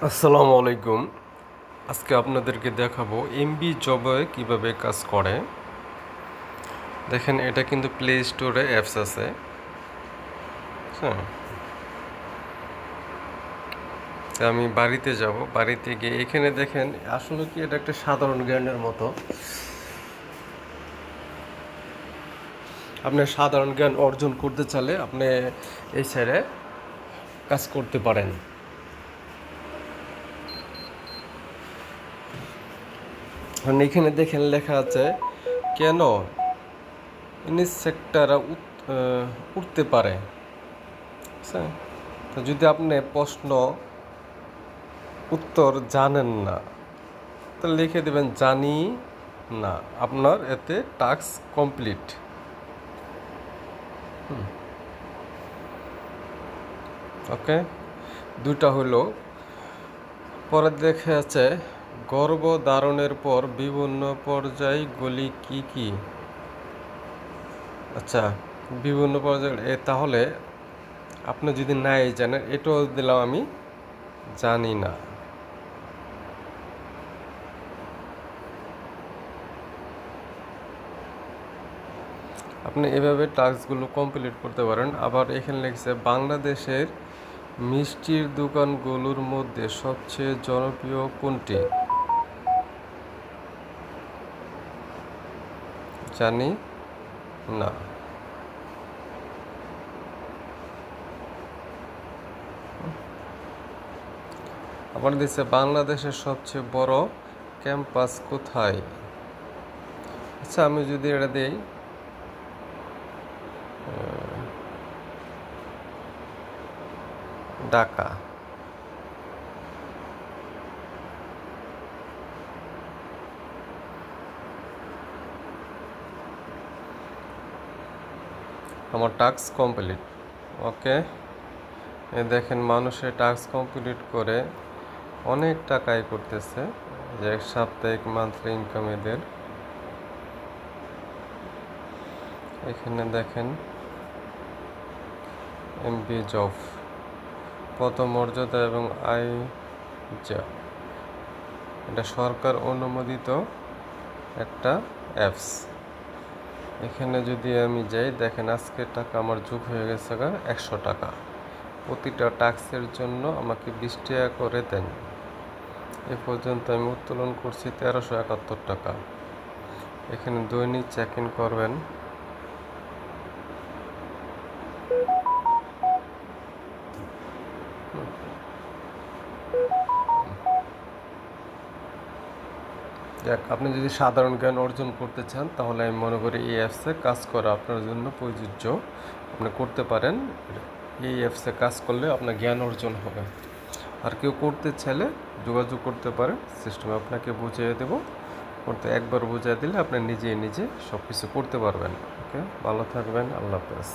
আসসালামু আলাইকুম। আজকে আপনাদেরকে দেখাবো এমবি জবে কিভাবে কাজ করে। দেখেন, এটা কিন্তু প্লে স্টোরে অ্যাপস আছে। হ্যাঁ, তা আমি বাড়িতে যাব। বাড়িতে গিয়ে এখানে দেখেন, আসলে কি এটা একটা সাধারণ জ্ঞানের মতো। আপনি সাধারণ জ্ঞান অর্জন করতে চাইলে আপনি এই সাইডে কাজ করতে পারেন। কারণ এখানে দেখেন লেখা আছে কেন ইনসেক্টরা উঠতে পারে। আচ্ছা, তো যদি আপনি প্রশ্ন উত্তর জানেন না, তো লিখে দেবেন জানি না। আপনার এতে টাস্ক কমপ্লিট। ওকে, দুটা হলো। পরে দেখে আছে গর্ভধারণের পর বিভিন্ন পর্যায়গুলি কি কি। আচ্ছা, বিভিন্ন পর্যায় তাহলে আপনি যদি নাই জানেন, এটাও দিলাম আমি জানি না। আপনি এভাবে টাস্কগুলো কমপ্লিট করতে পারেন। আবার এখানে লিখছে বাংলাদেশের মিষ্টির দোকানগুলোর মধ্যে সবচেয়ে জনপ্রিয় কোনটি? জানি না। আবার দিচ্ছে বাংলাদেশের সবচেয়ে বড় ক্যাম্পাস কোথায়? আচ্ছা, আমি যদি এটা দিই ঢাকা। আমার টাস্ক কমপ্লিট। ওকে, দেখেন মানুষের টাস্ক কমপ্লিট করে অনেক টাকা আয় করতেছে। যে সাপ্তাহিক মান্থলি ইনকাম এদের এখানে দেখেন এমবি জব প্রথম মর্যাদা এবং আয় যা, এটা সরকার অনুমোদিত একটা অ্যাপস। এখানে যদি আমি যাই, দেখেন আজকের টাকা আমার যোগ হয়ে গেছে 100 টাকা। প্রতিটা টাস্কের জন্য আমাকে 20 টাকা করে দেন। এ পর্যন্ত আমি উত্তোলন করছি 1371 টাকা। এখানে দৈনিক চেক ইন করবেন। দেখ, আপনি যদি সাধারণ জ্ঞান অর্জন করতে চান, তাহলে আমি মনে করি এই অ্যাপসে কাজ করা আপনার জন্য প্রযোজ্য। আপনি করতে পারেন। এই অ্যাপসে কাজ করলে আপনার জ্ঞান অর্জন হবে। আর কেউ করতে চাইলে যোগাযোগ করতে পারেন, সিস্টেম আপনাকে বুঝিয়ে দেবো। করতে একবার বুঝিয়ে দিলে আপনি নিজে নিজে সব কিছু করতে পারবেন। ওকে, ভালো থাকবেন। আল্লাহ হাফেজ।